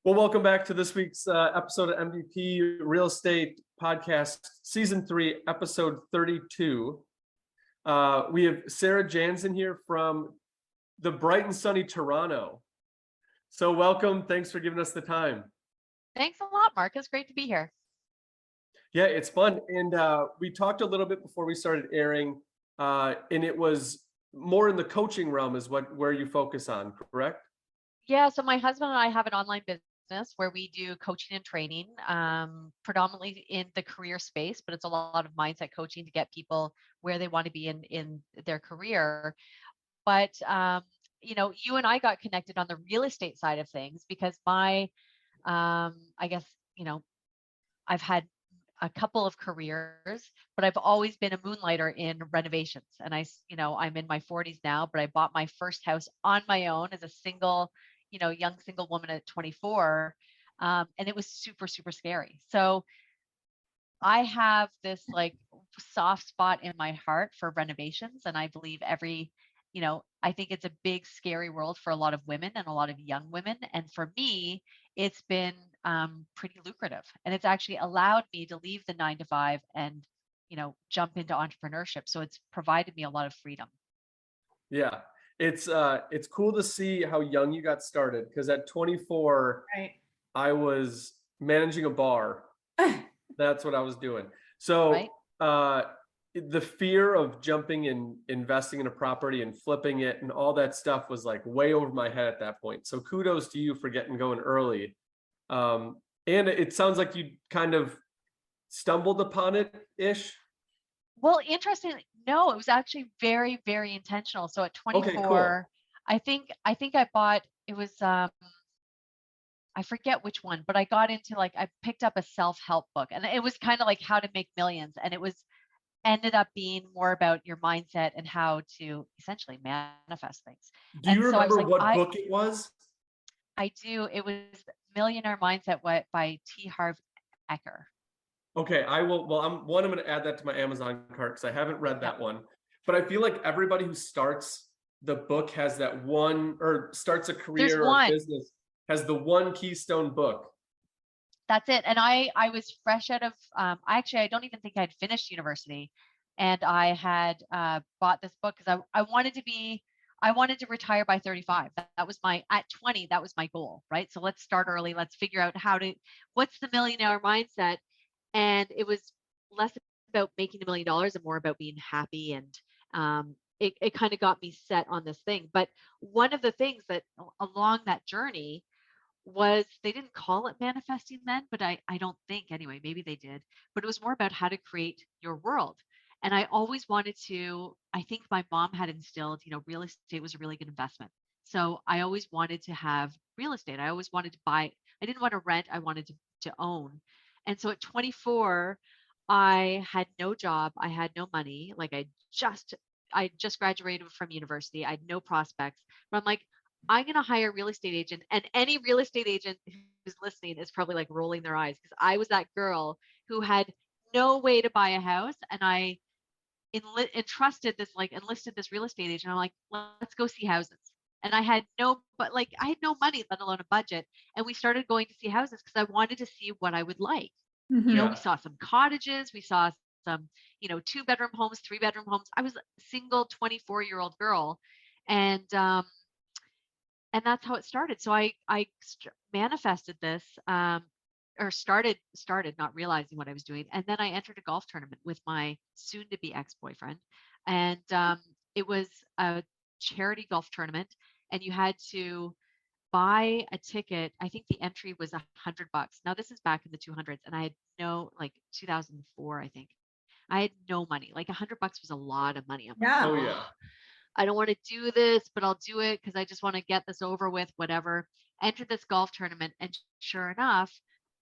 Well, welcome back to this week's episode of MVP Real Estate Podcast, Season 3, Episode 32. We have Sarah Janzen here from the bright and sunny Toronto. So welcome. Thanks for giving us the time. Thanks a lot, Mark. It's great to be here. Yeah, it's fun. And we talked a little bit before we started airing, and it was more in the coaching realm is where you focus on, correct? Yeah, so my husband and I have an online business where we do coaching and training, predominantly in the career space, but it's a lot of mindset coaching to get people where they want to be in their career. But you and I got connected on the real estate side of things because I guess, I've had a couple of careers, but I've always been a moonlighter in renovations. And I'm in my 40s now, but I bought my first house on my own as a single, young single woman at 24. And it was super, super scary. So I have this like soft spot in my heart for renovations. And I believe I think it's a big, scary world for a lot of women and a lot of young women. And for me, it's been pretty lucrative. And it's actually allowed me to leave the 9 to 5 and, jump into entrepreneurship. So it's provided me a lot of freedom. Yeah. It's cool to see how young you got started, because at 24, right, I was managing a bar. That's what I was doing. So right. The fear of jumping and investing in a property and flipping it and all that stuff was like way over my head at that point. So kudos to you for getting going early. And it sounds like you kind of stumbled upon it-ish. Well, interestingly, no, it was actually very, very intentional. So at 24, okay, cool. I think I bought, it was, I forget which one, but I got into I picked up a self-help book, and it was kind of like How to Make Millions. And it ended up being more about your mindset and how to essentially manifest things. Do you remember what book it was? I do. It was Millionaire Mindset by T. Harv Eker. Okay, I will. Well, I'm going to add that to my Amazon cart because I haven't read that one. But I feel like everybody who starts the book has that one, or starts a career or a business, has the one keystone book. That's it. And I was fresh out of, I don't even think I'd finished university. And I had bought this book because I wanted to retire by 35. That was at 20, that was my goal, right? So let's start early. Let's figure out what's the millionaire mindset? And it was less about making $1 million and more about being happy. And it kind of got me set on this thing. But one of the things that along that journey was, they didn't call it manifesting then, but I don't think, anyway, maybe they did, but it was more about how to create your world. And I always wanted to, I think my mom had instilled, real estate was a really good investment. So I always wanted to have real estate. I always wanted to buy. I didn't want to rent. I wanted to own. And so at 24, I had no job. I had no money. I just graduated from university. I had no prospects. But I'm like, I'm going to hire a real estate agent. And any real estate agent who's listening is probably rolling their eyes, because I was that girl who had no way to buy a house. And I enlisted this real estate agent. I'm like, let's go see houses. And I had no money, let alone a budget. And we started going to see houses because I wanted to see what I would like. Mm-hmm. We saw some cottages, we saw some, 2-bedroom homes, 3-bedroom homes. I was a single 24-year-old girl. And that's how it started. So I manifested this, or started not realizing what I was doing. And then I entered a golf tournament with my soon-to-be ex-boyfriend. And it was a charity golf tournament, and you had to buy a ticket. I think the entry was $100. Now this is back in the 200s, and I had 2004, I think. I had no money. $100 was a lot of money. Oh yeah. I don't want to do this, but I'll do it because I just want to get this over with, whatever. Entered this golf tournament, and sure enough,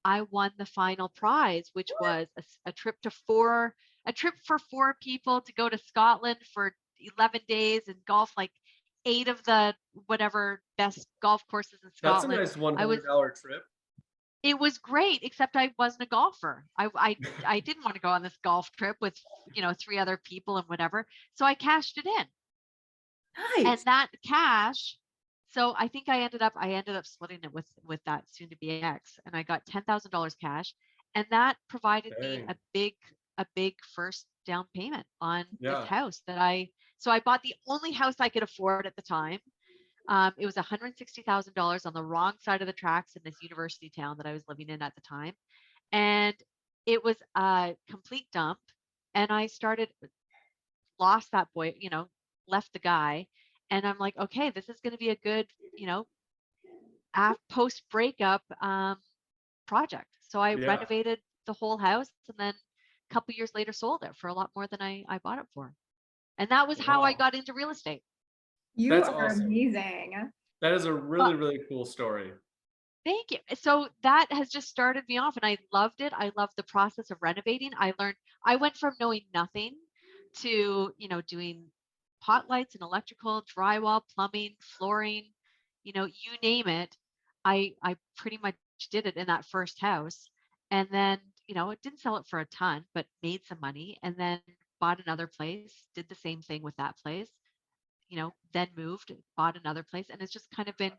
I won the final prize, which was a trip for 4 people to go to Scotland for 11 days and golf 8 of the whatever best golf courses in Scotland. That's a nice $100 trip. It was great, except I wasn't a golfer. I didn't want to go on this golf trip with 3 other people and whatever. So I cashed it in. Nice. And that cash So I think I ended up splitting it with that soon to be ex, and I got $10,000 cash, and that provided me Dang. a big first down payment on this Yeah. house so I bought the only house I could afford at the time. It was $160,000 on the wrong side of the tracks in this university town that I was living in at the time. And it was a complete dump. And I lost that boy, left the guy. And I'm like, okay, this is going to be a good, post breakup project. So I Yeah. renovated the whole house, and then a couple years later sold it for a lot more than I bought it for. And that was how I Wow. got into real estate. You That's are awesome. amazing. That is a really, really cool story. Thank you. So that has just started me off, and I loved it. I loved the process of renovating. I went from knowing nothing to, doing pot lights and electrical, drywall, plumbing, flooring, you name it. I pretty much did it in that first house. And then, it didn't sell it for a ton, but made some money, and then bought another place, did the same thing with that place, then moved, bought another place, and it's just kind of been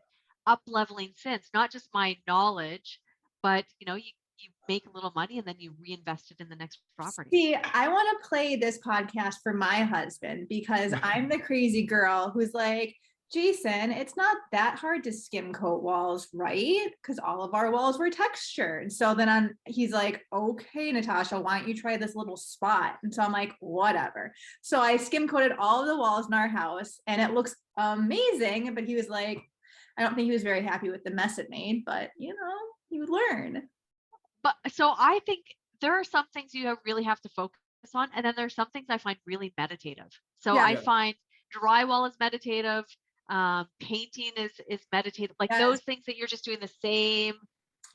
up leveling since. Not just my knowledge, but you make a little money and then you reinvest it in the next property. See, I want to play this podcast for my husband because I'm the crazy girl who's like, Jason, it's not that hard to skim coat walls, right? Because all of our walls were textured. So then he's like, okay, Natasha, why don't you try this little spot? And so I'm like, whatever. So I skim coated all of the walls in our house and it looks amazing. But he was like, I don't think he was very happy with the mess it made, but he would learn. But so I think there are some things you really have to focus on. And then there's some things I find really meditative. So I find drywall is meditative. Painting is meditative, like those things that you're just doing the same,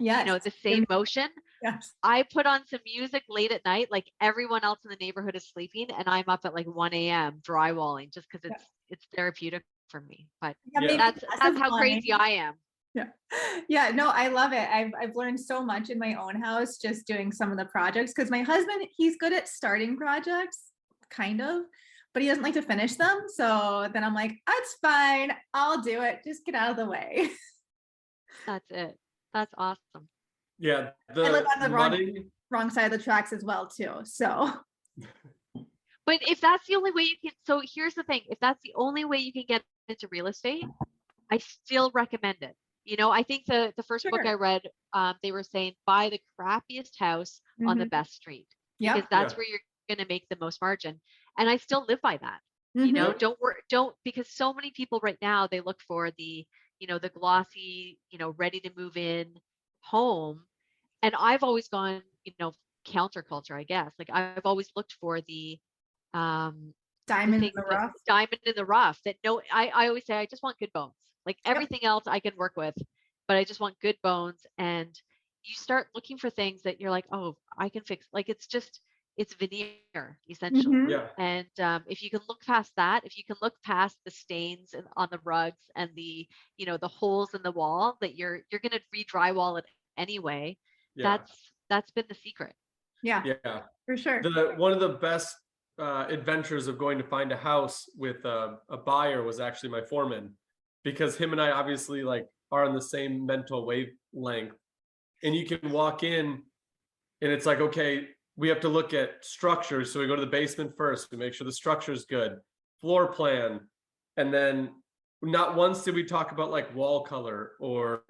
the same motion. Yes. I put on some music late at night, like everyone else in the neighborhood is sleeping, and I'm up at like 1 a.m. drywalling just because it's therapeutic for me. But that's how crazy I am. Yeah, no, I love it. I've learned so much in my own house just doing some of the projects because my husband, he's good at starting projects, kind of, but he doesn't like to finish them. So then I'm like, that's fine. I'll do it. Just get out of the way. That's it. That's awesome. Yeah. I live on the wrong side of the tracks as well too. So. But if that's the only way you can, so here's the thing, if that's the only way you can get into real estate, I still recommend it. I think the first book I read, they were saying buy the crappiest house on the best street because that's where you're going to make the most margin. And I still live by that. Don't because so many people right now, they look for the glossy, ready to move in home. And I've always gone, counterculture, I guess. Like I've always looked for the diamond in the rough. Diamond in the rough. I always say I just want good bones. Like everything else I can work with, but I just want good bones. And you start looking for things that you're like, oh, I can fix. Like it's veneer essentially. And if you can look past that, if you can look past the stains on the rugs and the holes in the wall that you're going to re-drywall it anyway. That's been the secret. Yeah, for sure. One of the best adventures of going to find a house with a buyer was actually my foreman, because him and I obviously are on the same mental wavelength, and you can walk in and it's like, okay, we have to look at structures. So we go to the basement first, we make sure the structure is good, floor plan. And then not once did we talk about wall color or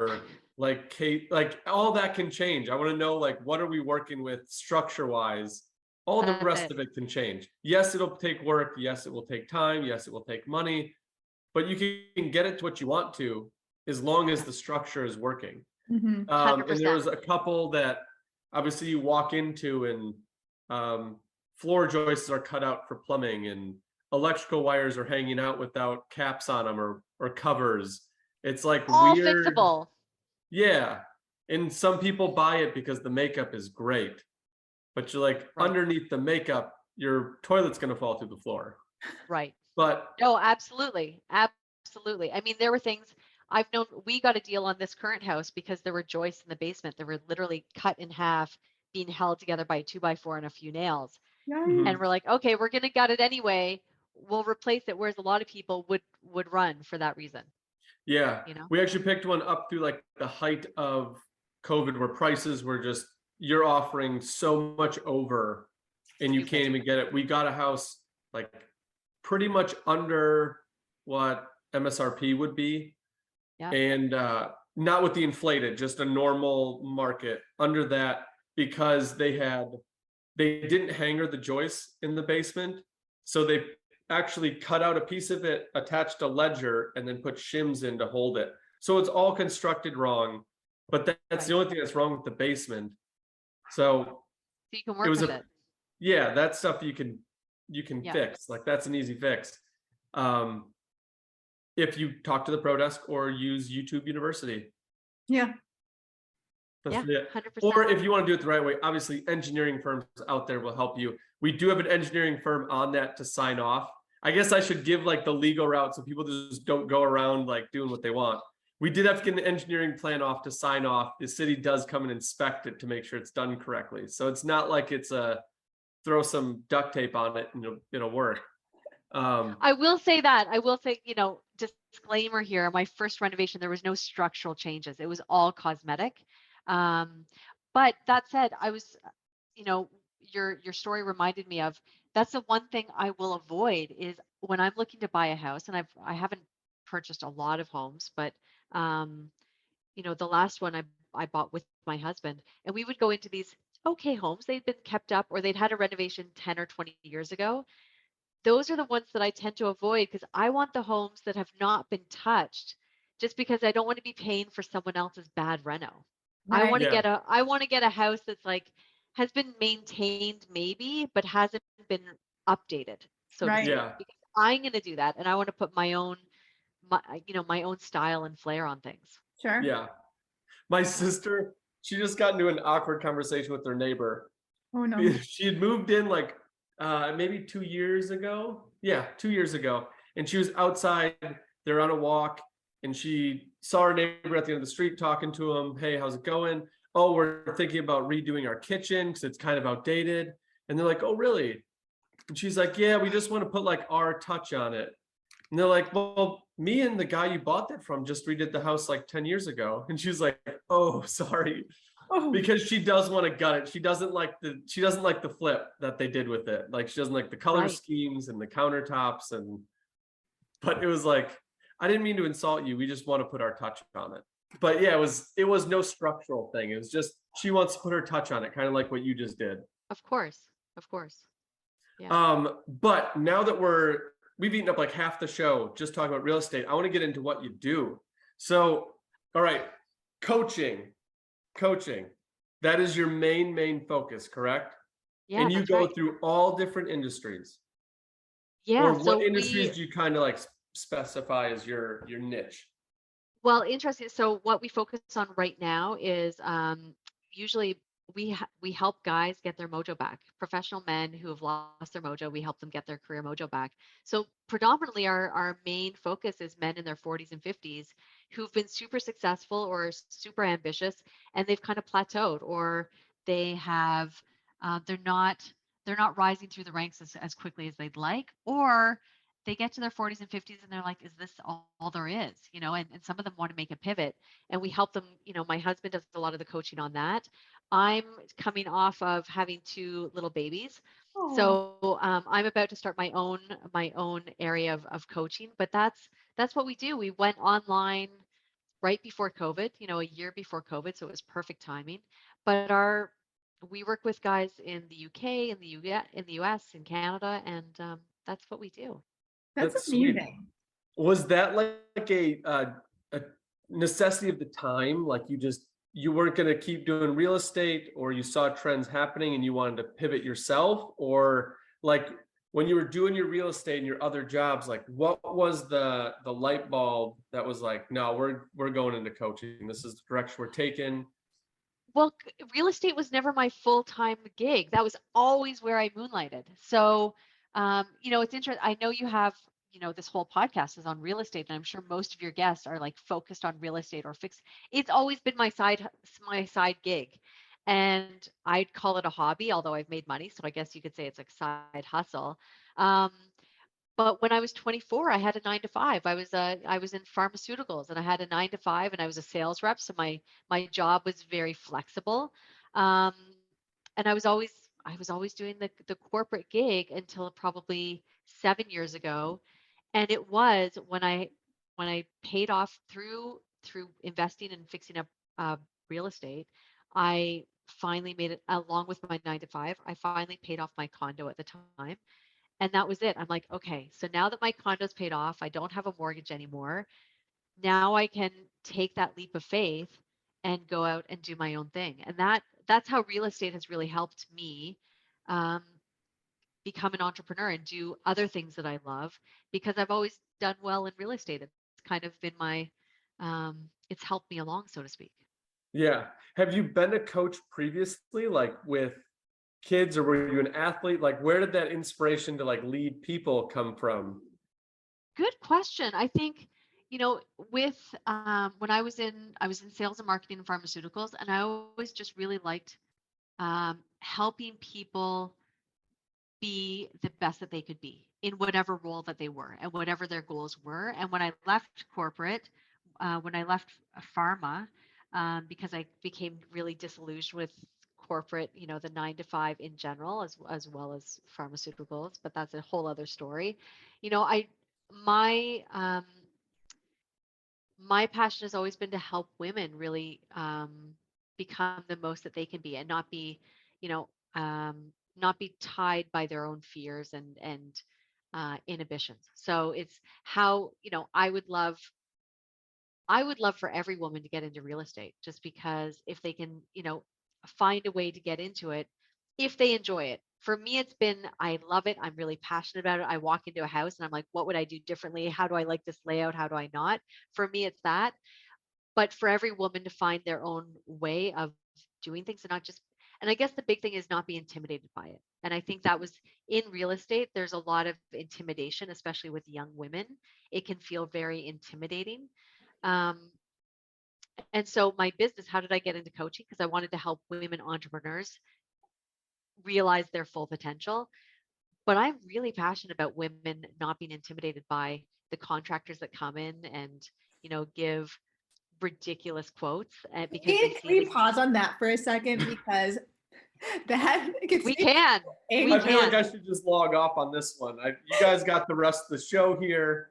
all that can change. I want to know what are we working with structure wise? All the rest of it can change. Yes, it'll take work. Yes, it will take time. Yes, it will take money, but you can get it to what you want to as long as the structure is working. And there was a couple that obviously you walk into and floor joists are cut out for plumbing and electrical wires are hanging out without caps on them or covers. It's all weird. Fixable. Yeah. And some people buy it because the makeup is great, but you're underneath the makeup, your toilet's going to fall through the floor. Right. But no, absolutely. Absolutely. I mean, there were things I've known. We got a deal on this current house because there were joists in the basement that were literally cut in half, being held together by a 2x4 and a few nails. And we're like, okay, we're going to gut it anyway. We'll replace it. Whereas a lot of people would run for that reason. Yeah. you know? We actually picked one up through like the height of COVID where prices were just, you're offering so much over and you can't even get it. We got a house like pretty much under what MSRP would be. Yeah. And not with the inflated, just a normal market under that, because they didn't hanger the joists in the basement. So they actually cut out a piece of it, attached a ledger, and then put shims in to hold it. So it's all constructed wrong, but that's the only thing that's wrong with the basement. So you can work with it. Yeah, that stuff you can fix. Like that's an easy fix. If you talk to the Pro Desk or use YouTube University. Yeah. That's 100%. Or if you want to do it the right way, obviously engineering firms out there will help you. We do have an engineering firm on that to sign off. I guess I should give like the legal route so people just don't go around like doing what they want. We did have to get an engineering plan off to sign off. The city does come and inspect it to make sure it's done correctly. So it's not like it's throw some duct tape on it and it'll work. I will say that. I will say, disclaimer here, my first renovation, there was no structural changes. It was all cosmetic. But that said, I was, your story reminded me of, that's the one thing I will avoid is when I'm looking to buy a house, and I haven't purchased a lot of homes, but, the last one I bought with my husband, and we would go into these okay homes. They'd been kept up or they'd had a renovation 10 or 20 years ago. Those are the ones that I tend to avoid because I want the homes that have not been touched, just because I don't want to be paying for someone else's bad reno. Right. I want to get a house that's like has been maintained maybe, but hasn't been updated. So right. Because I'm going to do that, and I want to put my own style and flair on things. Sure. Yeah. My sister, she just got into an awkward conversation with her neighbor. Oh no. She had moved in like maybe 2 years ago. Yeah, 2 years ago. And she was outside, they're on a walk, and she saw her neighbor at the end of the street talking to him. Hey, how's it going? Oh, we're thinking about redoing our kitchen because it's kind of outdated. And they're like, oh, really? And she's like, yeah, we just want to put like our touch on it. And they're like, well, me and the guy you bought that from just redid the house like 10 years ago. And she's like, oh, sorry. Oh. Because she does want to gut it. She doesn't like the flip that they did with it. Like she doesn't like the color schemes and the countertops. But it was like, I didn't mean to insult you. We just want to put our touch on it. But yeah, it was no structural thing. It was just, she wants to put her touch on it, kind of like what you just did. Of course. Yeah. But now that we've eaten up like half the show just talking about real estate, I want to get into what you do. So, all right, coaching. That is your main focus, correct? Yeah. And you go through all different industries. Yeah. Or what industries do you kind of like specify as your niche? Well, interesting. So what we focus on right now is usually we help guys get their mojo back. Professional men who have lost their mojo, we help them get their career mojo back. So predominantly our main focus is men in their 40s and 50s who've been super successful or super ambitious, and they've kind of plateaued, or they have they're not rising through the ranks as quickly as they'd like, or they get to their 40s and 50s and they're like, is this all there is? And some of them want to make a pivot, and we help them. My husband does a lot of the coaching on that. I'm coming off of having 2 little babies. Aww. So I'm about to start my own area of coaching, but that's what we do. We went online right before COVID, a year before COVID. So it was perfect timing, but we work with guys in the UK, in the US, in Canada, and that's what we do. That's amazing. Sweet. Was that like a necessity of the time? Like you weren't going to keep doing real estate, or you saw trends happening and you wanted to pivot yourself? Or like when you were doing your real estate and your other jobs, like what was the light bulb that was like, no, we're going into coaching. This is the direction we're taking. Well, real estate was never my full-time gig. That was always where I moonlighted. So, it's interesting. I know you have, this whole podcast is on real estate, and I'm sure most of your guests are like focused on real estate or fixed. It's always been my side gig, and I'd call it a hobby, although I've made money. So I guess you could say it's a side hustle. But when I was 24, I had a 9 to 5. I was in pharmaceuticals, and I had a 9 to 5, and I was a sales rep. So my job was very flexible. Um, and I was always doing the corporate gig until probably 7 years ago. And it was when I paid off through investing and fixing up real estate, I finally made it, along with my 9 to 5. I finally paid off my condo at the time. And that was it. I'm like, okay, so now that my condo's paid off, I don't have a mortgage anymore. Now I can take that leap of faith and go out and do my own thing. And that's how real estate has really helped me um, become an entrepreneur and do other things that I love, because I've always done well in real estate. It's kind of been it's helped me along, so to speak. Yeah. Have you been a coach previously, like with kids, or were you an athlete? Like, where did that inspiration to like lead people come from? Good question. I think, with when I was in sales and marketing and pharmaceuticals, and I always just really liked helping people be the best that they could be in whatever role that they were and whatever their goals were. And when I left corporate, when I left pharma, because I became really disillusioned with corporate, the 9 to 5 in general, as well as pharmaceuticals, but that's a whole other story. I my my passion has always been to help women really become the most that they can be, and not be, you know, not be tied by their own fears and inhibitions. So it's how, I would love for every woman to get into real estate, just because if they can, find a way to get into it, if they enjoy it. For me, it's been, I love it. I'm really passionate about it. I walk into a house and I'm like, what would I do differently? How do I like this layout? How do I not? For me, it's that. But for every woman to find their own way of doing things, and not just, and I guess the big thing is not be intimidated by it. And I think that was in real estate, there's a lot of intimidation, especially with young women. It can feel very intimidating. Um, and so my business, how did I get into coaching? Because I wanted to help women entrepreneurs realize their full potential. But I'm really passionate about women not being intimidated by the contractors that come in and, give ridiculous quotes, because they Can see we pause on that for a second, because that gets we can. We I feel like can. I should just log off on this one. You guys got the rest of the show here.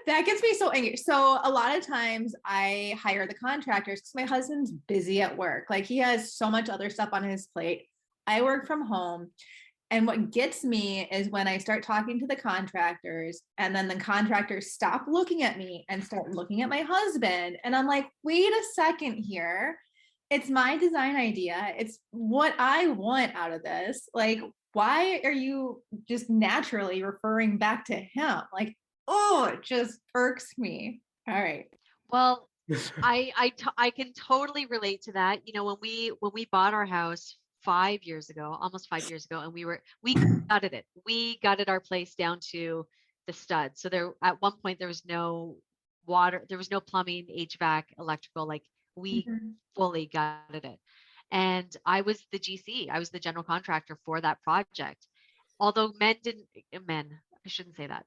That gets me so angry. So a lot of times I hire the contractors because my husband's busy at work. Like, he has so much other stuff on his plate. I work from home. And what gets me is when I start talking to the contractors, and then the contractors stop looking at me and start looking at my husband. And I'm like, wait a second here. It's my design idea. It's what I want out of this. Like, why are you just naturally referring back to him? Like, oh, it just irks me. All right. Well, I can totally relate to that. When we bought our house 5 years ago, almost 5 years ago, and we gutted it. We gutted our place down to the studs. So there, at one point, there was no water, there was no plumbing, HVAC, electrical. Like, we fully gutted it. And I was the GC. I was the general contractor for that project. Although I shouldn't say that.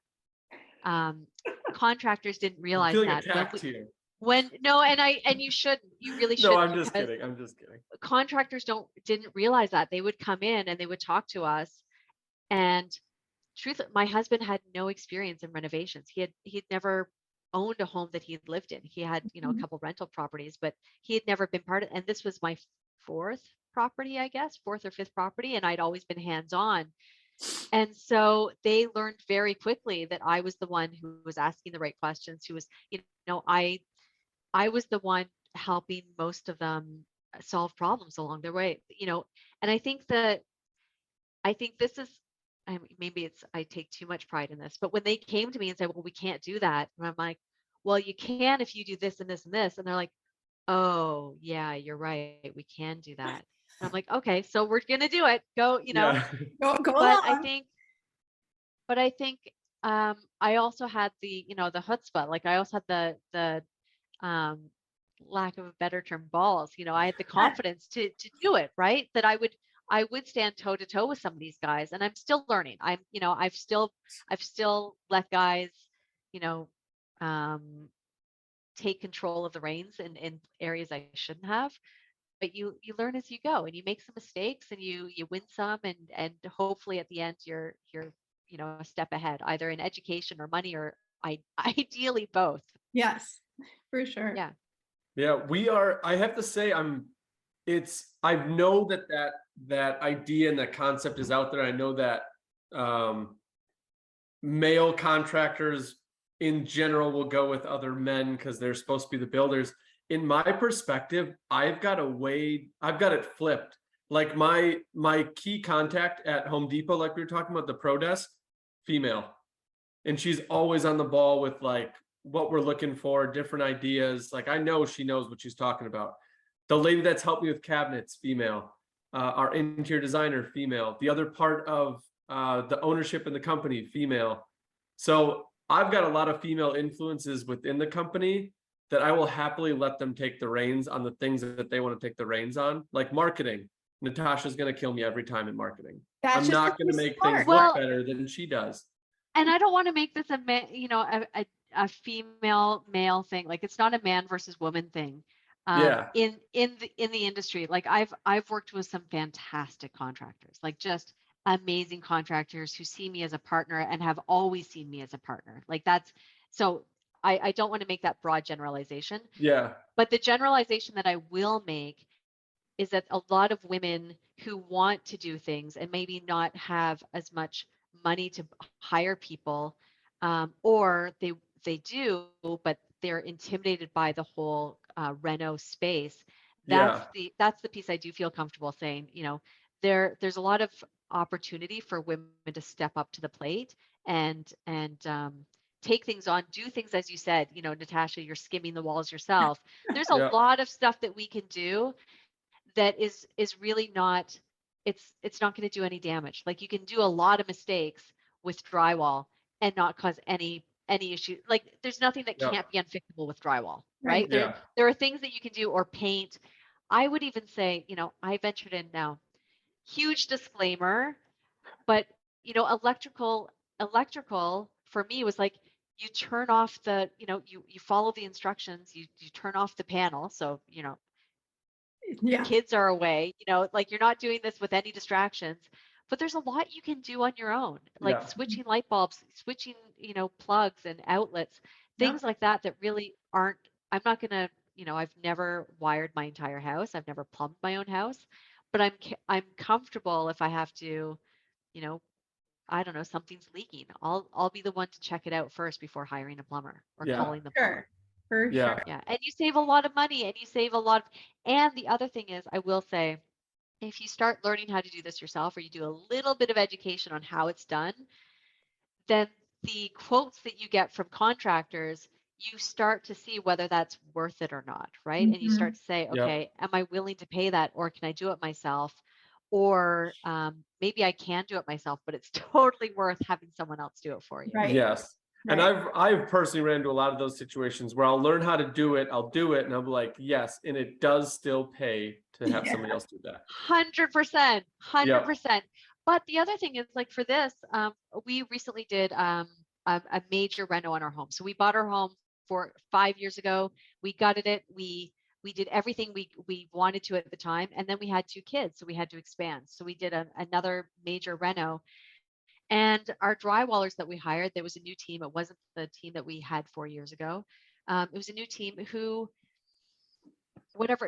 Contractors didn't realize I'm feeling that attacked here. and you shouldn't, you really shouldn't. No, I'm just kidding. Contractors didn't realize that. They would come in and they would talk to us, and my husband had no experience in renovations. He'd never owned a home that he'd lived in. He had, a couple rental properties, but he had never been part of, and this was my fourth property, I guess, fourth or fifth property, and I'd always been hands-on. And so they learned very quickly that I was the one who was asking the right questions, who was, I was the one helping most of them solve problems along their way, and I think this is, maybe I take too much pride in this, but when they came to me and said, well, we can't do that. And I'm like, well, you can if you do this and this and this. And they're like, oh yeah, you're right. We can do that. And I'm like, okay, so we're going to do it. Go, Yeah. Go but along. I think I also had the chutzpah. Like, I also had the lack of a better term, balls. I had the confidence to do it, right? That I would stand toe to toe with some of these guys, and I'm still learning. I've still let guys, you know, take control of the reins in areas I shouldn't have. But you learn as you go, and you make some mistakes, and you win some, and hopefully at the end you're a step ahead, either in education or money, or ideally both. Yes, for sure. Yeah. Yeah, we are. I have to say, I know that idea and that concept is out there. I know that male contractors in general will go with other men because they're supposed to be the builders. In my perspective, I've got it flipped. Like my key contact at Home Depot, like we were talking about, the pro desk, female. And she's always on the ball with like what we're looking for, different ideas. Like I know she knows what she's talking about. The lady that's helped me with cabinets, female. Our interior designer, female. The other part of the ownership in the company, female. So I've got a lot of female influences within the company that I will happily let them take the reins on the things that they want to take the reins on, like marketing. Natasha's going to kill me every time in marketing. I'm not going to make things look better than she does. And I don't want to make this a female male thing. Like it's not a man versus woman thing. In the industry, like I've worked with some fantastic contractors, like just amazing contractors who see me as a partner and have always seen me as a partner. Like that's so. I don't want to make that broad generalization. Yeah. But the generalization that I will make is that a lot of women who want to do things and maybe not have as much money to hire people, or they do, but they're intimidated by the whole reno space. That's the piece I do feel comfortable saying. There's a lot of opportunity for women to step up to the plate and take things on, do things, as you said, Natasha, you're skimming the walls yourself. There's a lot of stuff that we can do that is really not, it's not going to do any damage. Like you can do a lot of mistakes with drywall and not cause any issue. Like there's nothing that can't be unfixable with drywall, right? There are things that you can do, or paint. I would even say, I ventured in now, huge disclaimer, but electrical for me was like, you turn off the, you follow the instructions, you turn off the panel. So, kids are away, like you're not doing this with any distractions, but there's a lot you can do on your own, like switching light bulbs, switching, plugs and outlets, things like that really aren't, I'm not going to, I've never wired my entire house. I've never plumbed my own house, but I'm comfortable if I have to, I don't know, something's leaking. I'll be the one to check it out first before hiring a plumber or calling the plumber. For sure. Yeah. And you save a lot of money, and you save a lot and the other thing is, I will say, if you start learning how to do this yourself, or you do a little bit of education on how it's done, then the quotes that you get from contractors, you start to see whether that's worth it or not, right? And you start to say, okay, am I willing to pay that, or can I do it myself? Or maybe I can do it myself, but it's totally worth having someone else do it for you. Right. Yes. And I've personally ran into a lot of those situations where I'll learn how to do it, I'll do it, and I'll be like, yes, and it does still pay to have somebody else do that. 100%. But the other thing is, like for this, we recently did a major reno on our home. So we bought our home 5 years ago. We gutted it. We did everything we wanted to at the time, and then we had 2 kids, so we had to expand. So we did another major reno. And our drywallers that we hired, there was a new team. It wasn't the team that we had 4 years ago. It was a new team who,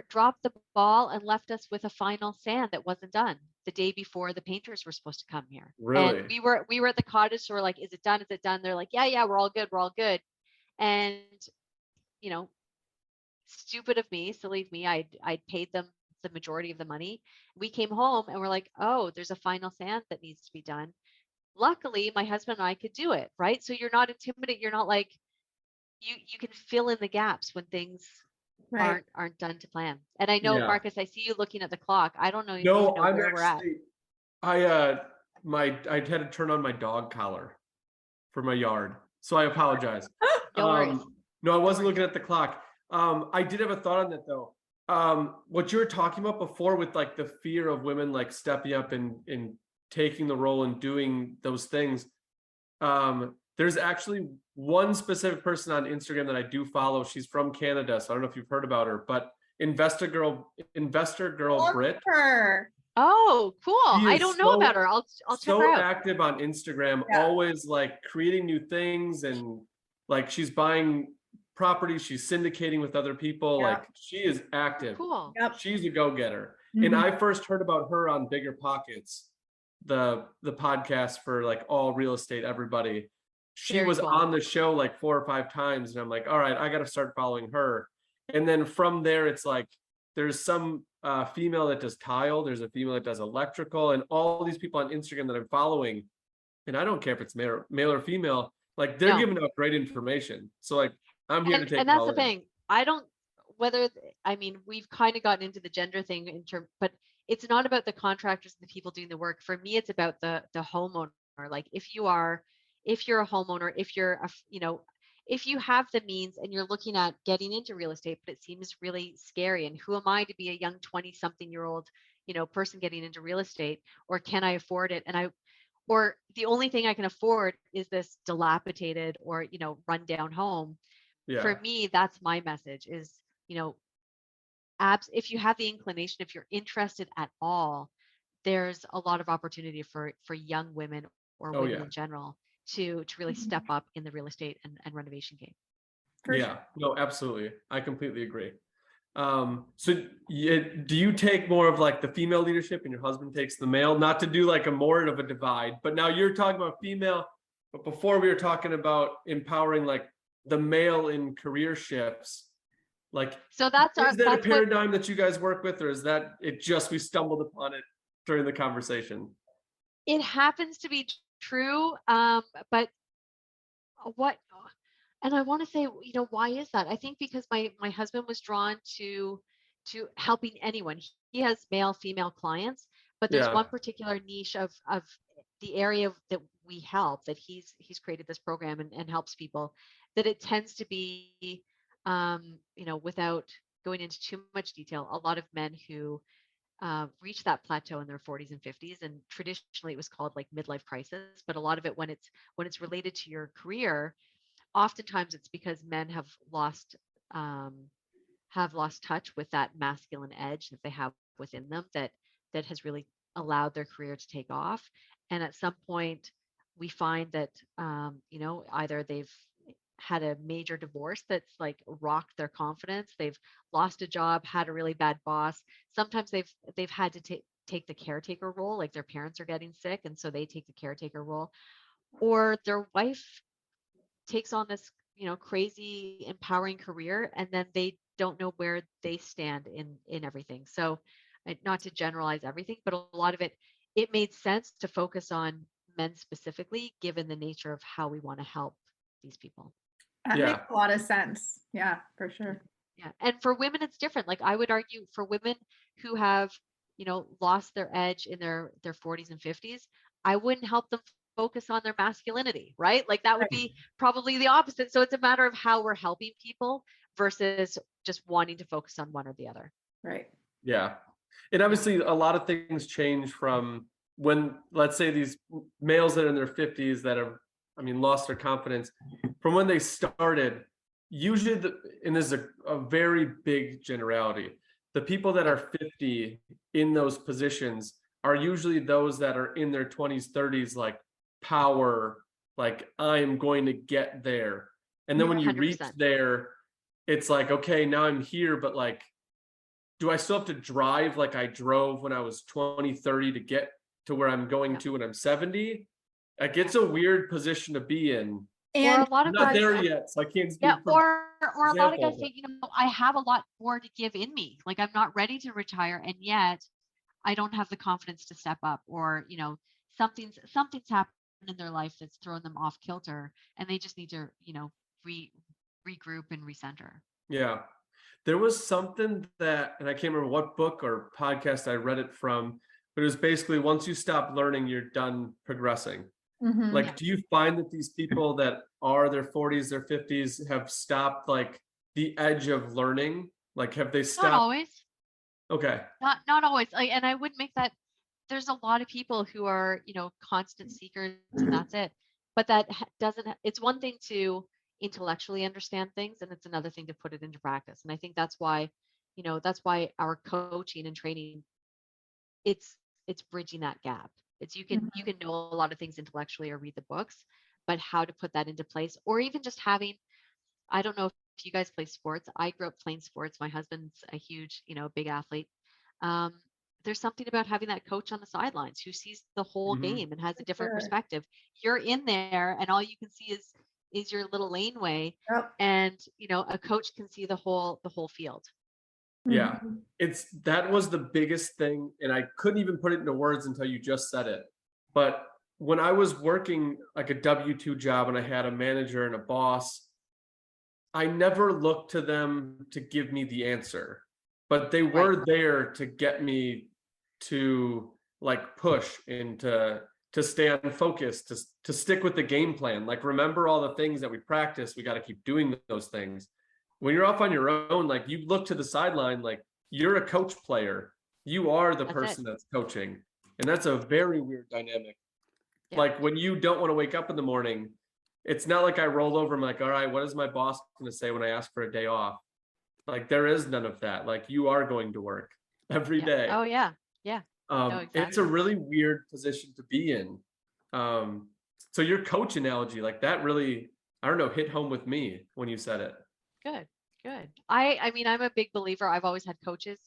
dropped the ball and left us with a final sand that wasn't done the day before the painters were supposed to come here. Really? And we were at the cottage, so we're like, is it done? Is it done? They're like, yeah, we're all good. And, stupid of me, silly of me, I'd paid them the majority of the money. We came home and we're like, oh, there's a final sand that needs to be done. Luckily, my husband and I could do it, right? So you're not intimidated. You're not like, you can fill in the gaps when things aren't done to plan. And I know, Marcus, I see you looking at the clock. I don't know, where we're at. I had to turn on my dog collar for my yard, so I apologize. No worries. No, I wasn't looking at the clock. I did have a thought on that though. what you were talking about before with like the fear of women like stepping up and taking the role and doing those things. There's actually one specific person on Instagram that I do follow. She's from Canada, so I don't know if you've heard about her, but Investor Girl Love Brit. her. Oh, cool. I don't know about her. I'll check her out. Active on Instagram, always like creating new things, and like she's buying property, she's syndicating with other people. Like she is active. Cool. She's a go-getter. And I first heard about her on Bigger Pockets, the podcast for like all real estate everybody. She was on the show like 4 or 5 times, and I'm like, all right, I got to start following her. And then from there, it's like there's some female that does tile, there's a female that does electrical, and all these people on Instagram that I'm following, and I don't care if it's male or female, like they're giving out great information. So like I'm here to take. And that's the thing. We've kind of gotten into the gender thing but it's not about the contractors and the people doing the work. For me, it's about the homeowner. Like if you're a homeowner, if you have the means and you're looking at getting into real estate, but it seems really scary. And who am I to be a young 20-something-year-old, person getting into real estate? Or can I afford it? Or the only thing I can afford is this dilapidated or, rundown home. Yeah. For me, that's my message is, if you have the inclination, if you're interested at all, there's a lot of opportunity for young women or women in general to really step up in the real estate and renovation game. No, absolutely. I completely agree. So do you take more of like the female leadership and your husband takes the male? Not to do like a more of a divide, but now you're talking about female, but before we were talking about empowering like the male in career shifts. Like, so is that a paradigm that you guys work with, or is that it just we stumbled upon it during the conversation? It happens to be true, but and I want to say, why is that? I think because my husband was drawn to helping anyone. He has male, female clients, but there's one particular niche of the area that we help, that he's created this program and helps people, that it tends to be, without going into too much detail, a lot of men who reach that plateau in their 40s and 50s, and traditionally it was called like midlife crisis. But a lot of it, when it's related to your career, oftentimes it's because men have lost touch with that masculine edge that they have within them that has really allowed their career to take off. And at some point, we find that either they've had a major divorce that's like rocked their confidence. They've lost a job, had a really bad boss. Sometimes they've had to take the caretaker role, like their parents are getting sick, and so they take the caretaker role, or their wife takes on this, crazy empowering career, and then they don't know where they stand in everything. So not to generalize everything, but a lot of it made sense to focus on men specifically, given the nature of how we want to help these people. That makes a lot of sense. Yeah, for sure. Yeah. And for women, it's different. Like I would argue for women who have, lost their edge in their 40s and 50s, I wouldn't help them focus on their masculinity, right? Like that would be probably the opposite. So it's a matter of how we're helping people versus just wanting to focus on one or the other. Right. Yeah. And obviously a lot of things change from when, let's say, these males that are in their 50s that have, lost their confidence from when they started. Usually, and this is a very big generality, the people that are 50 in those positions are usually those that are in their 20s, 30s, like power, like I'm going to get there. And then when you 100%. Reach there, it's like, okay, now I'm here, but like, do I still have to drive like I drove when I was 20, 30 to get to where I'm going to when I'm 70? Like it's a weird position to be in. And a lot of not guys, there yet, so I can't speak. Or a lot of guys say, I have a lot more to give in me. Like I'm not ready to retire, and yet I don't have the confidence to step up, or something's happened in their life that's thrown them off kilter, and they just need to regroup and recenter. Yeah, there was something that, and I can't remember what book or podcast I read it from, but it was basically once you stop learning, you're done progressing. Mm-hmm. Like, do you find that these people that are their 40s, their 50s have stopped like the edge of learning? Like, have they Not stopped? always. Okay. Not always. Like, and I would make that, there's a lot of people who are, constant seekers and that's it. But that doesn't, it's one thing to intellectually understand things, and it's another thing to put it into practice. And I think that's why, that's why our coaching and training, it's bridging that gap. It's you can know a lot of things intellectually or read the books, but how to put that into place, or even just having, I don't know if you guys play sports. I grew up playing sports. My husband's a huge, big athlete. Um, there's something about having that coach on the sidelines who sees the whole game and has a different perspective. You're in there and all you can see is your little laneway. Yep. And a coach can see the whole field. Yeah, that was the biggest thing, and I couldn't even put it into words until you just said it. But when I was working like a W-2 job and I had a manager and a boss, I never looked to them to give me the answer, but they were there to get me to like push and to stay on focus, to stick with the game plan. Like, remember all the things that we practice, we got to keep doing those things. When you're off on your own, like, you look to the sideline, like, you're a coach player. You are the person that's coaching. And that's a very weird dynamic. Yeah. Like, when you don't want to wake up in the morning, it's not like I roll over and I'm like, all right, what is my boss going to say when I ask for a day off? Like, there is none of that. Like, you are going to work every day. Oh yeah. Yeah. No, exactly. It's a really weird position to be in. So your coach analogy, like, that really, I don't know, hit home with me when you said it. Good. I mean, I'm a big believer. I've always had coaches,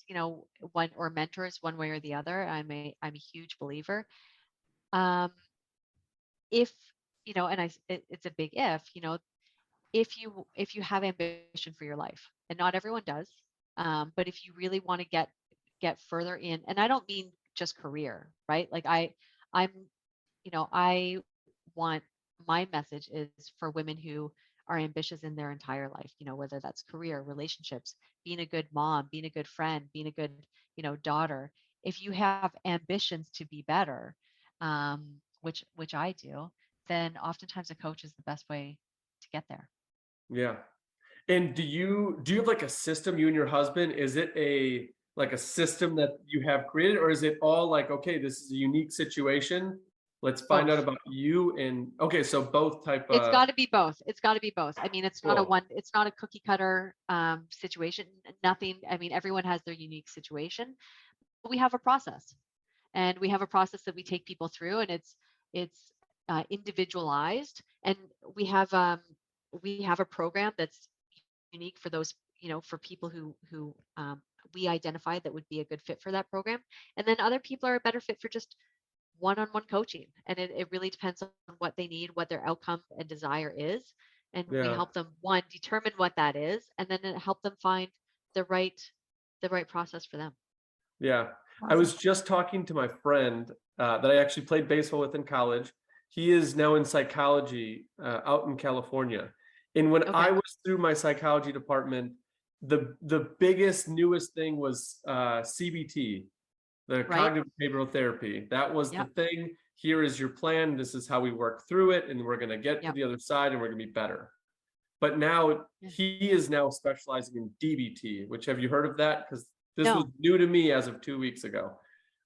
one or mentors, one way or the other. I'm a huge believer. If, and it's a big if you have ambition for your life, and not everyone does, but if you really want to get further in, and I don't mean just career, right? Like I want, my message is for women who are ambitious in their entire life, whether that's career, relationships, being a good mom, being a good friend, being a good, daughter. If you have ambitions to be better, which I do, then oftentimes a coach is the best way to get there. Yeah. And do you have like a system, you and your husband? Is it a system that you have created, or is it all like, okay, this is a unique situation, let's find out about you? And okay, so both type of. It's got to be both. I mean, it's not it's not a cookie cutter situation. Nothing. I mean, everyone has their unique situation, but we have a process, and we have a process that we take people through, and it's individualized, and we have a program that's unique for those, for people who we identify that would be a good fit for that program. And then other people are a better fit for just one-on-one coaching. And it really depends on what they need, what their outcome and desire is. And we help them, one, determine what that is, and then help them find the right process for them. Yeah. Awesome. I was just talking to my friend that I actually played baseball with in college. He is now in psychology out in California. And when I was through my psychology department, the biggest, newest thing was CBT, the cognitive behavioral therapy. That was the thing. Here is your plan. This is how we work through it. And we're going to get to the other side and we're going to be better. But now he is now specializing in DBT, which, have you heard of that? Because this was new to me as of 2 weeks ago.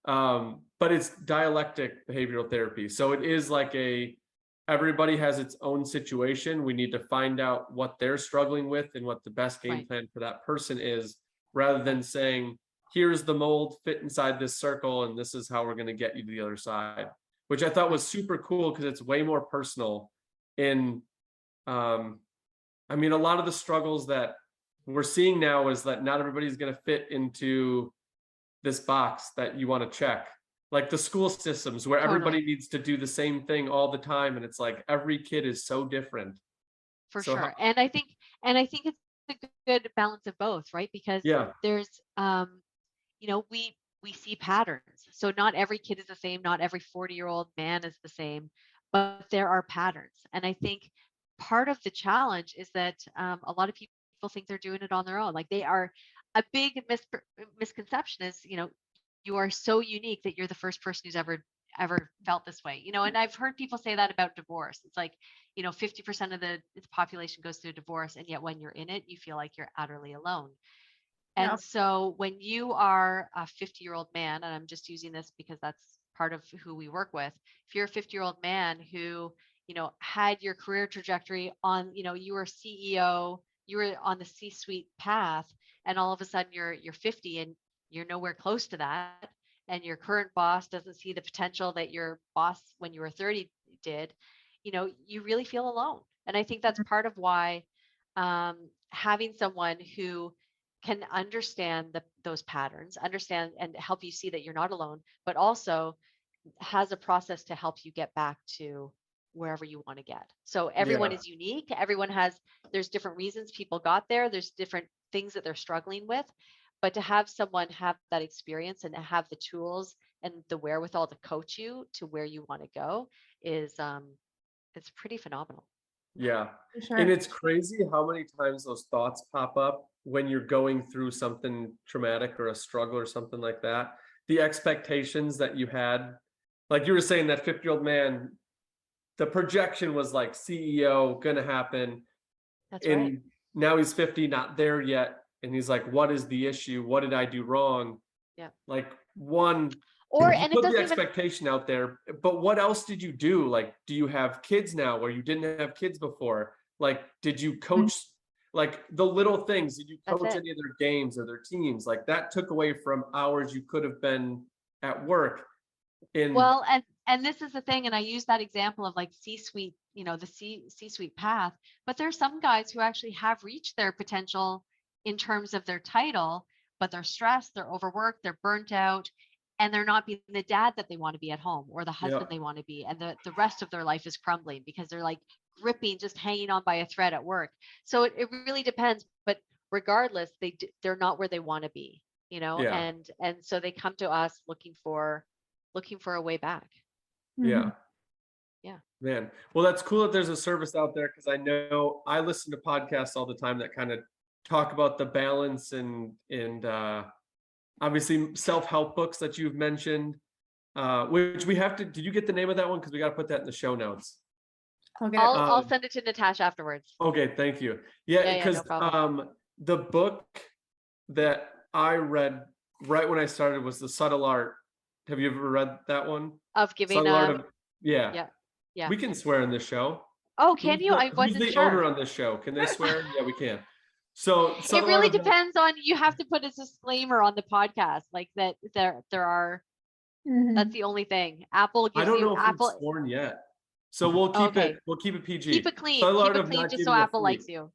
But it's dialectic behavioral therapy. So it is like everybody has its own situation. We need to find out what they're struggling with and what the best game plan for that person is, rather than saying, here's the mold, fit inside this circle, and this is how we're going to get you to the other side, which I thought was super cool because it's way more personal. In, I mean, a lot of the struggles that we're seeing now is that not everybody's going to fit into this box that you want to check. Like the school systems where everybody needs to do the same thing all the time. And it's like, every kid is so different. For sure. And I think it's a good balance of both, right? Because there's, we see patterns. So not every kid is the same. Not every 40-year-old man is the same, but there are patterns. And I think part of the challenge is that a lot of people think they're doing it on their own. Like, they are, a big misconception is, you are so unique that you're the first person who's ever felt this way, and I've heard people say that about divorce. It's like, 50% of the population goes through a divorce, and yet when you're in it, you feel like you're utterly alone. And so when you are a 50-year-old man, and I'm just using this because that's part of who we work with, if you're a 50-year-old man who, had your career trajectory on, you were CEO, you were on the C-suite path, and all of a sudden you're 50 and you're nowhere close to that, and your current boss doesn't see the potential that your boss when you were 30 did, you really feel alone. And I think that's part of why having someone who can understand those patterns, understand and help you see that you're not alone, but also has a process to help you get back to wherever you want to get. So everyone is unique. There's different reasons people got there. There's different things that they're struggling with, but to have someone have that experience and have the tools and the wherewithal to coach you to where you want to go is, it's pretty phenomenal. Yeah. Sure. And it's crazy how many times those thoughts pop up when you're going through something traumatic or a struggle or something like that. The expectations that you had, like you were saying, that 50-year-old man, the projection was like CEO, gonna happen. That's right. And now he's 50, not there yet. And he's like, what is the issue? What did I do wrong? Yeah. Like and you put it the expectation out there, but what else did you do? Like, do you have kids now where you didn't have kids before? Like, did you coach, like the little things? Did you coach any of their games or their teams? Like that took away from hours you could have been at work. And this is the thing, and I use that example of like C-suite, the C-suite path, but there's some guys who actually have reached their potential in terms of their title, but they're stressed, they're overworked, they're burnt out, and they're not being the dad that they want to be at home or the husband they want to be. And the rest of their life is crumbling because they're like gripping, just hanging on by a thread at work. So it really depends, but regardless, they're not where they want to be, and so they come to us looking for a way back. Yeah. Yeah. Man. Well, that's cool that there's a service out there, because I know I listen to podcasts all the time that kind of talk about the balance and obviously self-help books that you've mentioned, which we have to, did you get the name of that one? Because we got to put that in the show notes. I'll send it to Natasha afterwards. Okay. Thank you. Yeah. Because the book that I read right when I started was The Subtle Art. Have you ever read that one? Of giving Yeah. We can swear in this show. Oh, can you? I wasn't sure. Who's the owner on this show? Can they swear? Yeah, we can. So it really depends on, you have to put a disclaimer on the podcast, like that there are, that's the only thing. Apple gives you, I don't know if we've sworn yet. So we'll keep it PG. Keep it clean. Keep it clean just so Apple likes you.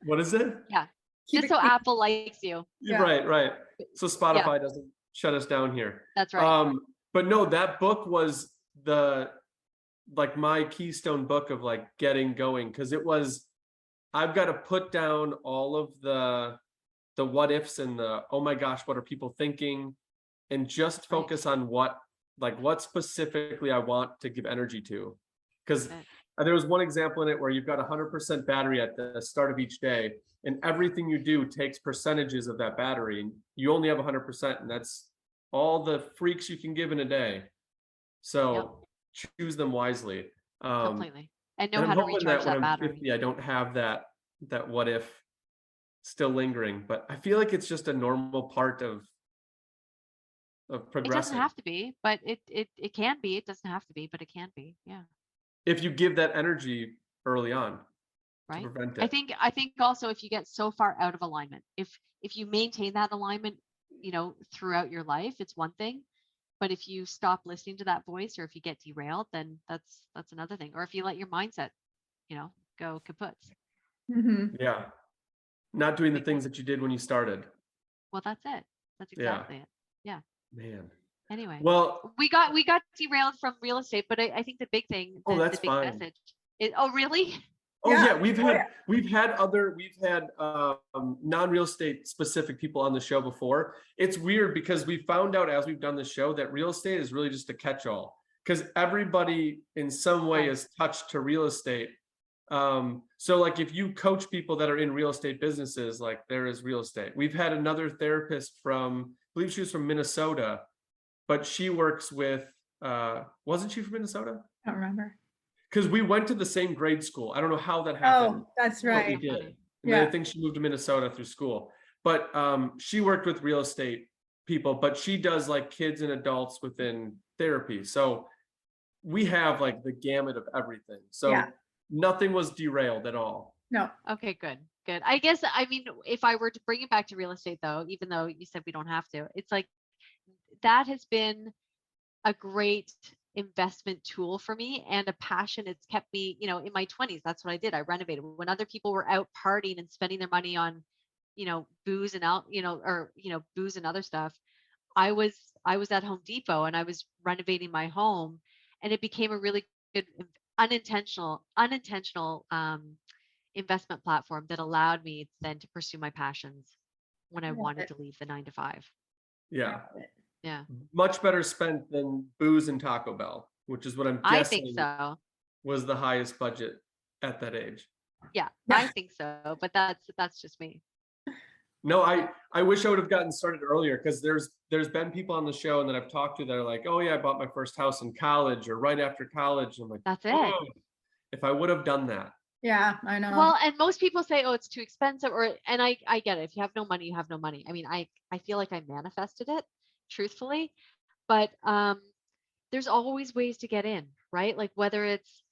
What is it? Yeah. Just so Apple likes you. Yeah. Right. So Spotify doesn't shut us down here. That's right. But no, that book was my keystone book of like getting going, because it was, I've got to put down all of the what ifs and the, oh my gosh, what are people thinking, and just focus on what specifically I want to give energy to. Because there was one example in it where you've got 100% battery at the start of each day, and everything you do takes percentages of that battery, and you only have 100%, and that's all the freaks you can give in a day. So choose them wisely. Completely. And know how to recharge that battery. 50, I don't have that what if still lingering, but I feel like it's just a normal part of progressing. It doesn't have to be, but it can be. It doesn't have to be, but it can be. Yeah. If you give that energy early on, right? To prevent it. I think also if you get so far out of alignment, if you maintain that alignment, throughout your life, it's one thing. But if you stop listening to that voice, or if you get derailed, then that's another thing. Or if you let your mindset, go kaput. Yeah. Not doing the things that you did when you started. Well, that's it. That's exactly it. Yeah. Man. Anyway. Well, we got derailed from real estate, but I think the big thing, the big fine. Message is, oh, really? Oh yeah, we've had non-real estate specific people on the show before. It's weird because we found out as we've done the show that real estate is really just a catch-all, because everybody in some way is touched to real estate. So like if you coach people that are in real estate businesses, like there is real estate. We've had another therapist I believe she was from Minnesota, but she works with, wasn't she from Minnesota? I don't remember. Because we went to the same grade school. I don't know how that happened. Oh, that's right. We did. And then I think she moved to Minnesota through school. but she worked with real estate people, but she does like kids and adults within therapy. So we have like the gamut of everything. So nothing was derailed at all. No. Okay, good. Good. I guess, I mean, if I were to bring it back to real estate though, even though you said we don't have to, it's like, that has been a great investment tool for me and a passion. It's kept me, you know, in my 20s. That's what I did. I renovated when other people were out partying and spending their money on, you know, booze and booze and other stuff. I was at Home Depot and I was renovating my home, and it became a really good unintentional investment platform that allowed me then to pursue my passions when I wanted to leave the 9 to 5. Yeah. Yeah. Much better spent than booze and Taco Bell, which is what I'm guessing I think so. Was the highest budget at that age. Yeah, I think so. But that's just me. No, I wish I would have gotten started earlier, because there's been people on the show and that I've talked to that are like, oh yeah, I bought my first house in college or right after college. And I'm like, that's it. Oh, if I would have done that. Yeah, I know. Well, and most people say, oh, it's too expensive, and I get it. If you have no money, you have no money. I mean, I feel like I manifested it, truthfully, but there's always ways to get in, right? Like whether it's,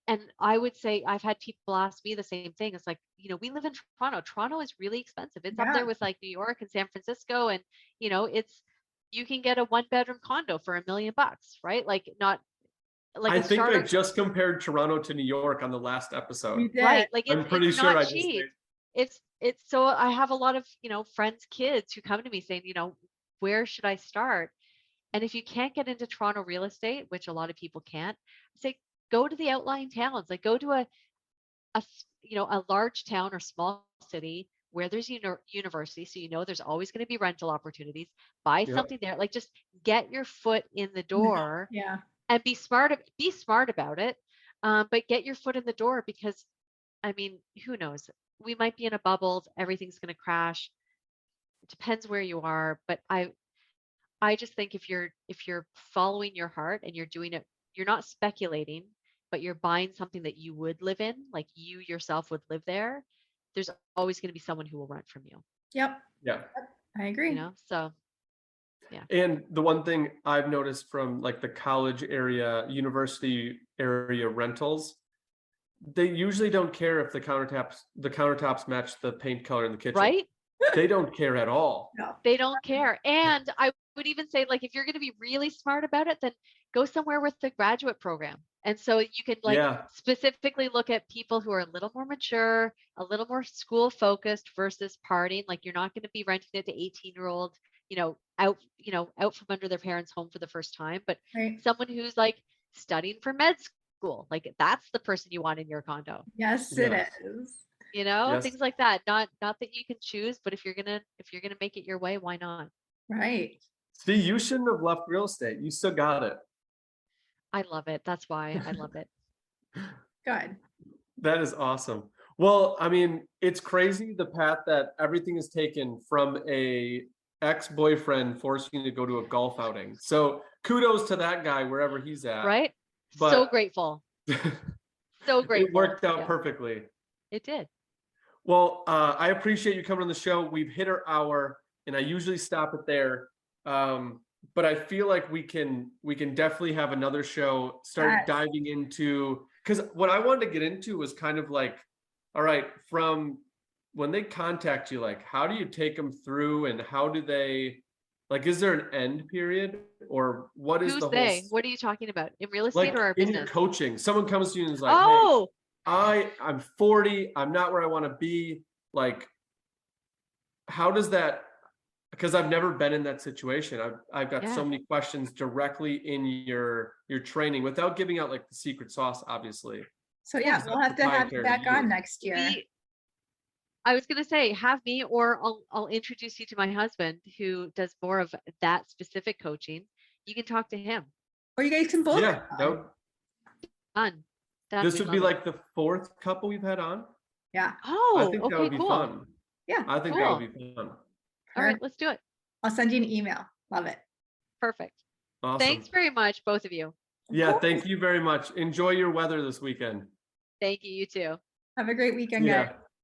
and I would say I've had people ask me the same thing. It's like, you know, we live in Toronto. Toronto is really expensive. It's up there with like New York and San Francisco. And, you know, you can get a 1-bedroom condo for $1 million, right? Like not like I think I just compared Toronto to New York on the last episode. Right. Like I'm pretty sure I cheap. It's so I have a lot of, you know, friends, kids who come to me saying, you know, where should I start? And if you can't get into Toronto real estate, which a lot of people can't, I say, go to the outlying towns, like go to a large town or small city where there's university. So, you know, there's always going to be rental opportunities, buy something there, like just get your foot in the door and be smart about it. But get your foot in the door, because I mean, who knows, we might be in a bubble. Everything's going to crash. It depends where you are. But I just think if you're following your heart and you're doing it, you're not speculating, but you're buying something that you would live in, like you yourself would live there, there's always going to be someone who will rent from you. Yep. Yeah. I agree. You know, so yeah. And the one thing I've noticed from like the college area, university area rentals, they usually don't care if the countertops match the paint color in the kitchen. Right? They don't care at all. No. They don't care. And I would even say, like, if you're going to be really smart about it, then go somewhere with the graduate program. And so you can specifically look at people who are a little more mature, a little more school focused versus partying. Like, you're not going to be renting it to 18-year-old, out from under their parents' home for the first time, but someone who's like studying for med school, like that's the person you want in your condo. Yes, it is. Things like that. Not that you can choose, but if you're gonna make it your way, why not? Right. See, you shouldn't have left real estate. You still got it. I love it. That's why I love it. Good. That is awesome. Well, I mean, it's crazy the path that everything is taken from a ex-boyfriend forcing you to go to a golf outing. So kudos to that guy wherever he's at. Right? But so grateful. So grateful. It worked out perfectly. It did. Well, I appreciate you coming on the show. We've hit our hour, and I usually stop it there. But I feel like we can definitely have another show, start diving into, because what I wanted to get into was kind of like, all right, from when they contact you, like, how do you take them through, and how do they, like, is there an end period, or what is Who's they? What are you talking about? In real estate, like, or our business? in your coaching, someone comes to you and is like, hey, I'm 40, I'm not where I want to be. Like, how does that, because I've never been in that situation. I've got so many questions directly in your training without giving out like the secret sauce, obviously. So we'll have to have you back on next year. I was going to say, have me, or I'll introduce you to my husband who does more of that specific coaching. You can talk to him. Or you guys can both. Yeah. Fun. This would be like the 4th couple we've had on. Yeah. Oh, I think that would be fun. Yeah. I think that would be fun. All right, let's do it. I'll send you an email. Love it. Perfect. Awesome. Thanks very much, both of you. Yeah, thank you very much. Enjoy your weather this weekend. Thank you. You too. Have a great weekend, guys.